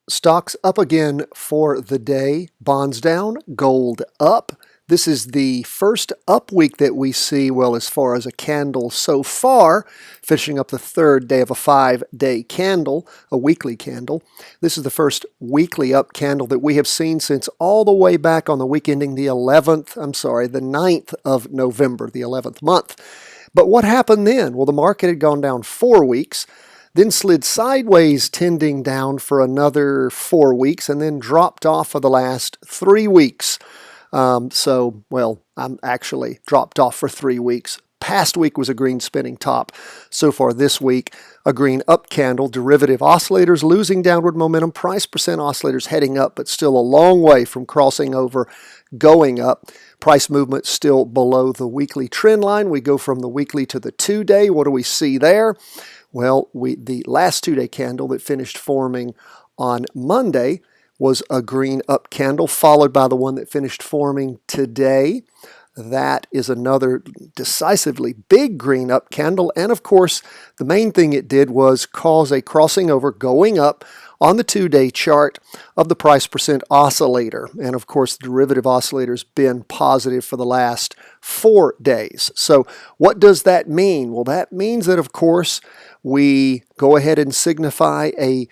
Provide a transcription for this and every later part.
Stocks up again for the day. Bonds down, gold up. This is the first up week that we see, well, as far as a candle so far, finishing up the third day of a 5-day candle, a weekly candle. This is the first weekly up candle that we have seen since all the way back on the week ending the 9th of November, the 11th month. But what happened then? Well, the market had gone down 4 weeks, then slid sideways, tending down for another 4 weeks, and then dropped off for the last 3 weeks. I'm actually dropped off for 3 weeks. Past week was a green spinning top. So far this week, a green up candle. Derivative oscillators losing downward momentum. Price percent oscillators heading up, but still a long way from crossing over, going up. Price movement still below the weekly trend line. We go from the weekly to the 2-day. What do we see there? Well, the last 2-day candle that finished forming on Monday was a green up candle, followed by the one that finished forming today. That is another decisively big green up candle. And of course, the main thing it did was cause a crossing over going up on the 2-day chart of the price percent oscillator. And of course, the derivative oscillator's been positive for the last 4 days. So what does that mean? Well, that means that, of course, we go ahead and signify a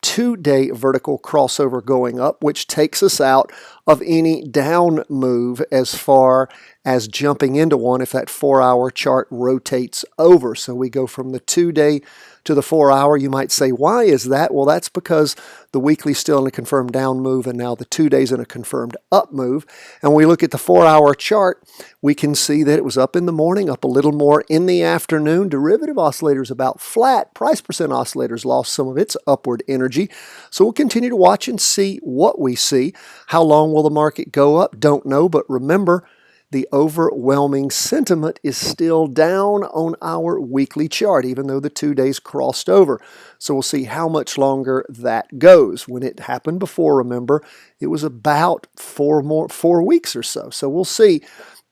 2-day vertical crossover going up, which takes us out of any down move as far as jumping into one if that 4-hour chart rotates over. So we go from the 2-day to the 4-hour. You might say, why is that? Well, that's because the weekly's still in a confirmed down move, and now the 2-day's in a confirmed up move. And when we look at the 4-hour chart, we can see that it was up in the morning, up a little more in the afternoon. Derivative oscillators about flat. Price percent oscillators lost some of its upward energy. So we'll continue to watch and see what we see. How long will the market go up? Don't know, but remember, the overwhelming sentiment is still down on our weekly chart, even though the 2 days crossed over. So we'll see how much longer that goes. When it happened before, remember, it was about 4 weeks or so. So we'll see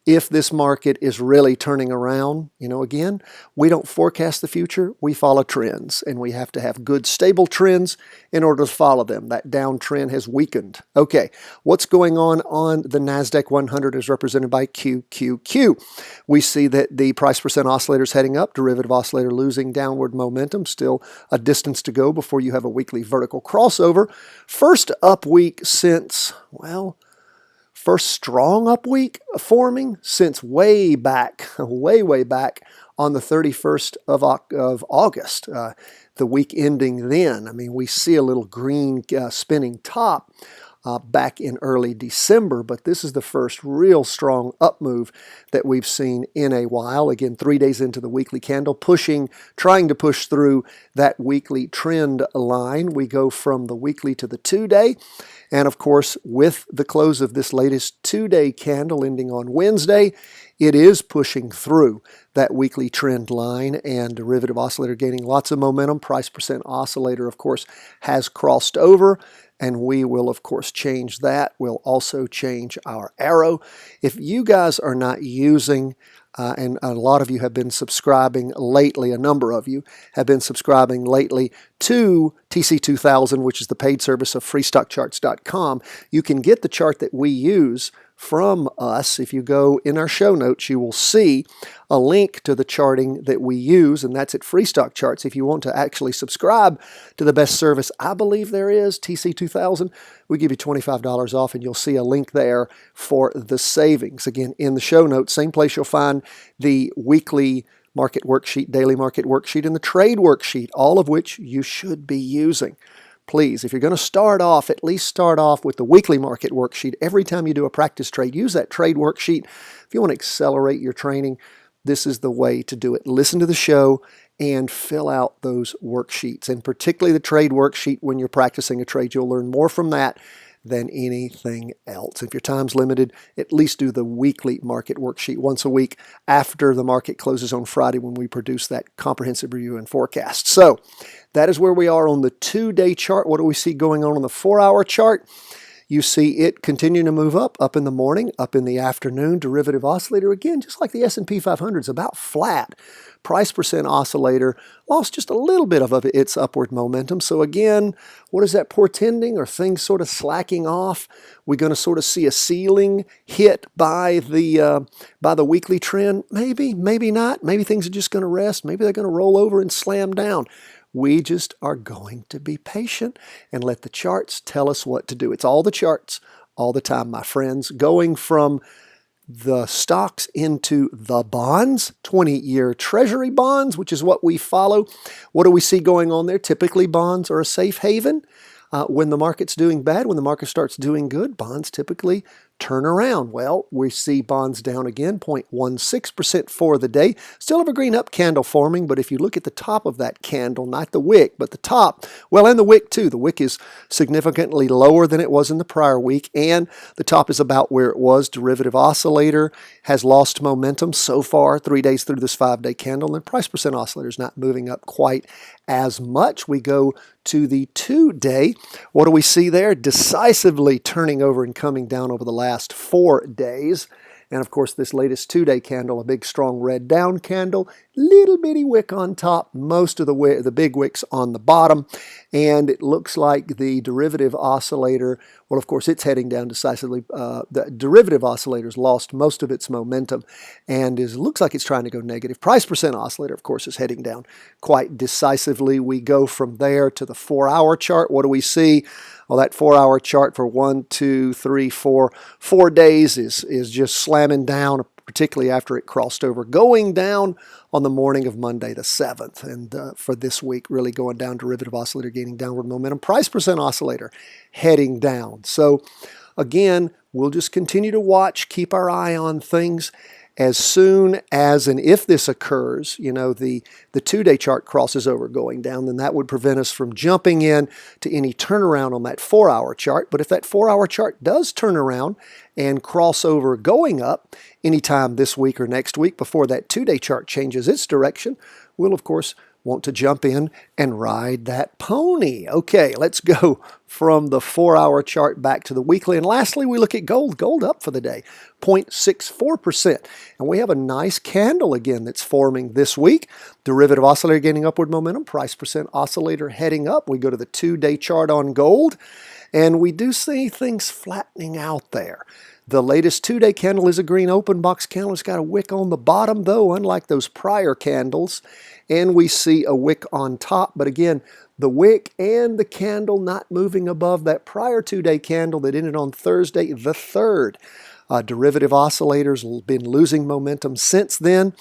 if this market is really turning around. Again, we don't forecast the future, we follow trends, and we have to have good, stable trends in order to follow them. That downtrend has weakened. Okay, what's going on the Nasdaq 100 is represented by QQQ. We see that the price percent oscillator is heading up, derivative oscillator losing downward momentum, still a distance to go before you have a weekly vertical crossover. First up week since, first strong up week forming since way back on the 31st of August, the week ending then. We see a little green spinning top back in early December, but this is the first real strong up move that we've seen in a while. Again, 3 days into the weekly candle, trying to push through that weekly trend line. We go from the weekly to the 2-day. And of course, with the close of this latest 2-day candle ending on Wednesday, it is pushing through that weekly trend line, and derivative oscillator gaining lots of momentum. Price percent oscillator, of course, has crossed over, and we will, of course, change that. We'll also change our arrow. If you guys are not using, and a lot of you have been subscribing lately, a number of you have been subscribing lately to TC2000, which is the paid service of freestockcharts.com, you can get the chart that we use from us. If you go in our show notes, you will see a link to the charting that we use, and that's at Free Stock Charts. If you want to actually subscribe to the best service I believe there is, TC2000, we give you $25 off, and you'll see a link there for the savings. Again, in the show notes, same place you'll find the weekly market worksheet, daily market worksheet, and the trade worksheet, all of which you should be using. Please, if you're going to start off, at least start off with the weekly market worksheet. Every time you do a practice trade, use that trade worksheet. If you want to accelerate your training, this is the way to do it. Listen to the show and fill out those worksheets, and particularly the trade worksheet when you're practicing a trade. You'll learn more from that than anything else. If your time's limited, at least do the weekly market worksheet once a week after the market closes on Friday when we produce that comprehensive review and forecast. So that is where we are on the 2-day chart. What do we see going on the 4-hour chart? You see it continuing to move up in the morning, up in the afternoon. Derivative oscillator, again, just like the S&P 500, is about flat. Price percent oscillator lost just a little bit of its upward momentum. So again, what is that portending? Are things sort of slacking off? We're going to sort of see a ceiling hit by the weekly trend? Maybe, maybe not. Maybe things are just going to rest. Maybe they're going to roll over and slam down. We just are going to be patient and let the charts tell us what to do. It's all the charts all the time, my friends, going from the stocks into the bonds, 20-year Treasury bonds, which is what we follow. What do we see going on there? Typically, bonds are a safe haven. When the market's doing bad, when the market starts doing good, bonds typically turn around. Well, we see bonds down again, 0.16% for the day. Still have a green up candle forming, but if you look at the top of that candle, not the wick, but the top, well, and the wick too. The wick is significantly lower than it was in the prior week, and the top is about where it was. Derivative oscillator has lost momentum so far 3 days through this 5-day candle, and price percent oscillator is not moving up quite as much. We go to the 2-day. What do we see there? Decisively turning over and coming down over the last 4 days. And of course, this latest 2-day candle, a big strong red down candle, little bitty wick on top, most of the big wicks on the bottom. And it looks like the derivative oscillator, well, of course, it's heading down decisively. The derivative oscillator's lost most of its momentum and looks like it's trying to go negative. Price percent oscillator, of course, is heading down quite decisively. We go from there to the 4-hour chart. What do we see? Well, that 4-hour chart for 1, 2, 3, 4 days is just slamming down, particularly after it crossed over, going down on the morning of Monday the 7th. And for this week, really going down, derivative oscillator gaining downward momentum, price percent oscillator heading down. So again, we'll just continue to watch, keep our eye on things. As soon as and if this occurs, the 2-day chart crosses over going down, then that would prevent us from jumping in to any turnaround on that 4-hour chart. But if that 4-hour chart does turn around and cross over going up anytime this week or next week before that 2-day chart changes its direction, we'll, of course, want to jump in and ride that pony. Okay, let's go from the 4-hour chart back to the weekly. And lastly, we look at gold. Gold up for the day, 0.64%. And we have a nice candle again that's forming this week. Derivative oscillator gaining upward momentum, price percent oscillator heading up. We go to the 2-day chart on gold, and we do see things flattening out there. The latest 2-day candle is a green open box candle. It's got a wick on the bottom, though, unlike those prior candles. And we see a wick on top. But again, the wick and the candle not moving above that prior 2-day candle that ended on Thursday the 3rd. Derivative oscillators been losing momentum since then.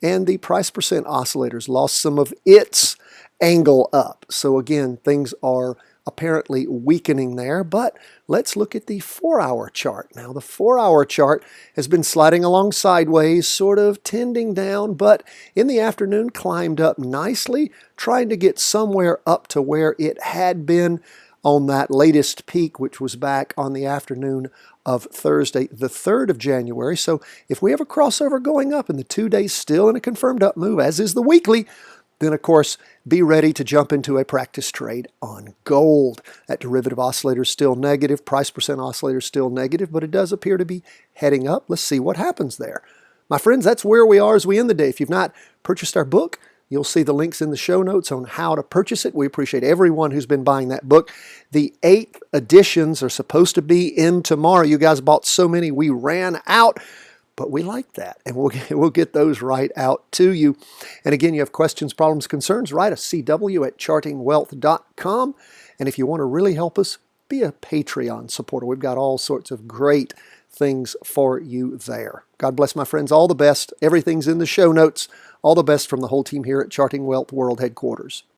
And the price percent oscillators lost some of its angle up. So again, things are apparently weakening there, but let's look at the 4-hour chart. Now, the 4-hour chart has been sliding along sideways, sort of tending down, but in the afternoon climbed up nicely, trying to get somewhere up to where it had been on that latest peak, which was back on the afternoon of Thursday, the 3rd of January. So if we have a crossover going up and the 2 days still in a confirmed up move, as is the weekly, then, of course, be ready to jump into a practice trade on gold. That derivative oscillator is still negative. Price percent oscillator is still negative, but it does appear to be heading up. Let's see what happens there. My friends, that's where we are as we end the day. If you've not purchased our book, you'll see the links in the show notes on how to purchase it. We appreciate everyone who's been buying that book. The 8th editions are supposed to be in tomorrow. You guys bought so many, we ran out. But we like that, and we'll get those right out to you. And again, you have questions, problems, concerns, write us, cw@chartingwealth.com. And if you want to really help us, be a Patreon supporter. We've got all sorts of great things for you there. God bless, my friends. All the best. Everything's in the show notes. All the best from the whole team here at Charting Wealth World Headquarters.